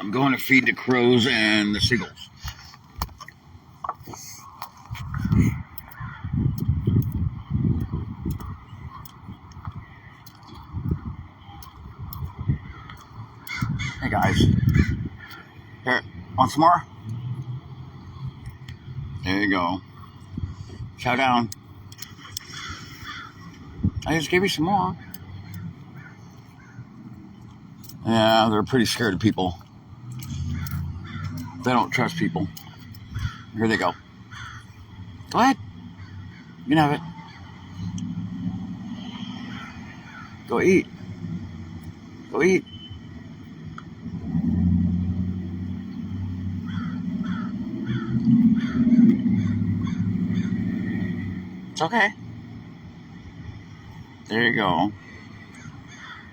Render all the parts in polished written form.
I'm going to feed the crows and the seagulls. Hey guys, here, want some more? There you go. Chow down. I just gave you some more. Yeah, they're pretty scared of people. They don't trust people. Here they go. Go ahead. You can have it. Go eat. Go eat. It's okay. There you go.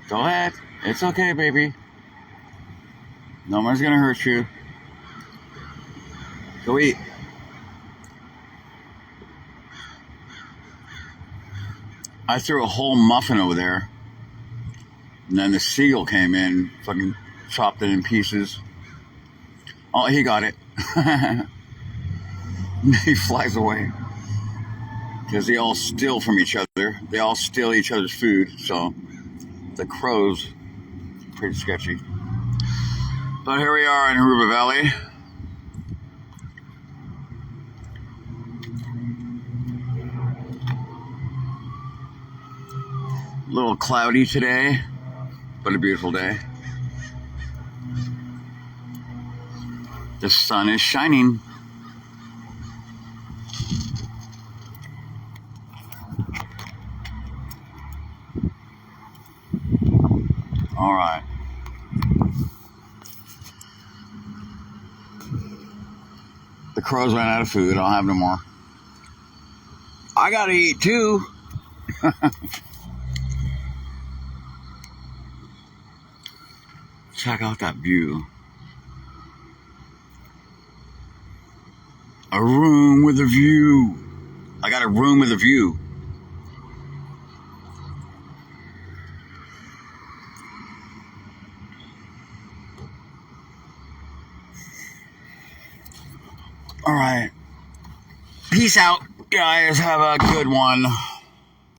Go ahead. It's okay, baby. No one's gonna hurt you. Go eat. I threw a whole muffin over there. And then the seagull came in, fucking chopped it in pieces. Oh, he got it. He flies away. Because they all steal from each other. They all steal each other's food. So the crows, pretty sketchy. But here we are in Aruba Valley. A little cloudy today, but a beautiful day. The sun is shining. All right. The crows ran out of food. I'll have no more. I gotta eat too. Check out that view. A room with a view. I got a room with a view. All right. Peace out, guys. Have a good one.